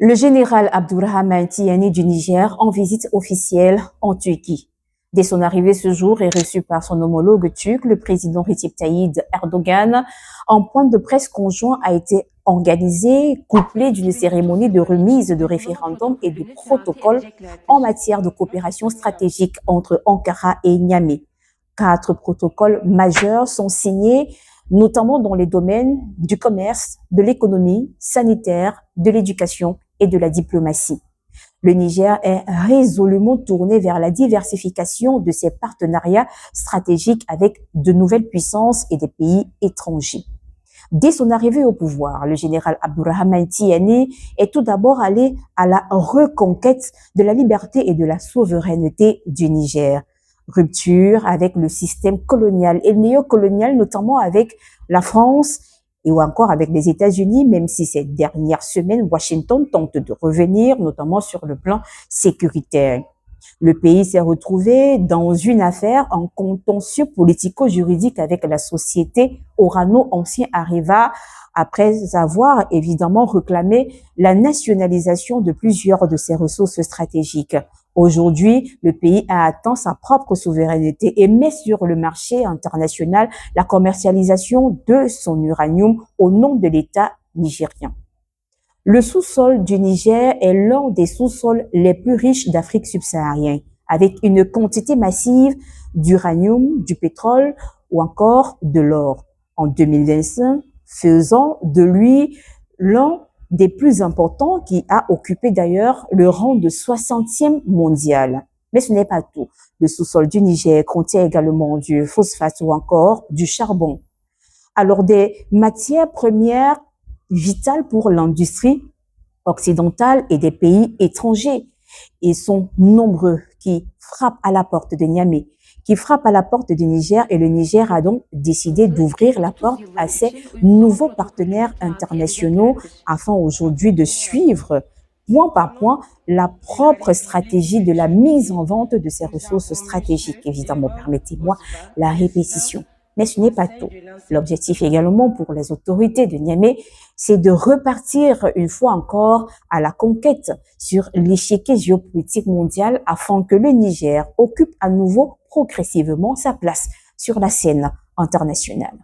Le général Abdourahmane Tiani du Niger en visite officielle en Turquie. Dès son arrivée ce jour est reçu par son homologue turc, le président Recep Tayyip Erdogan. Un point de presse conjoint a été organisé, couplé d'une cérémonie de remise de référendum et de protocole en matière de coopération stratégique entre Ankara et Niamey. 4 protocoles majeurs sont signés, notamment dans les domaines du commerce, de l'économie, sanitaire, de l'éducation et de la diplomatie. Le Niger est résolument tourné vers la diversification de ses partenariats stratégiques avec de nouvelles puissances et des pays étrangers. Dès son arrivée au pouvoir, le général Abdourahmane Tiani est tout d'abord allé à la reconquête de la liberté et de la souveraineté du Niger. Rupture avec le système colonial et néocolonial, notamment avec la France et ou encore avec les États-Unis, même si ces dernières semaines, Washington tente de revenir, notamment sur le plan sécuritaire. Le pays s'est retrouvé dans une affaire en contentieux politico-juridique avec la société Orano Ancien Areva, après avoir évidemment réclamé la nationalisation de plusieurs de ses ressources stratégiques. Aujourd'hui, le pays a atteint sa propre souveraineté et met sur le marché international la commercialisation de son uranium au nom de l'État nigérien. Le sous-sol du Niger est l'un des sous-sols les plus riches d'Afrique subsaharienne, avec une quantité massive d'uranium, du pétrole ou encore de l'or. En 2025, faisant de lui l'un des plus importants qui a occupé d'ailleurs le rang de 60e mondial. Mais ce n'est pas tout. Le sous-sol du Niger contient également du phosphate ou encore du charbon. Alors des matières premières vitales pour l'industrie occidentale et des pays étrangers. Ils sont nombreux qui frappent à la porte de Niamey, qui frappent à la porte du Niger, et le Niger a donc décidé d'ouvrir la porte à ces nouveaux partenaires internationaux afin aujourd'hui de suivre point par point la propre stratégie de la mise en vente de ces ressources stratégiques. Évidemment, permettez-moi la répétition. Mais ce n'est pas tout. L'objectif également pour les autorités de Niamey, c'est de repartir une fois encore à la conquête sur l'échiquier géopolitique mondial afin que le Niger occupe à nouveau progressivement sa place sur la scène internationale.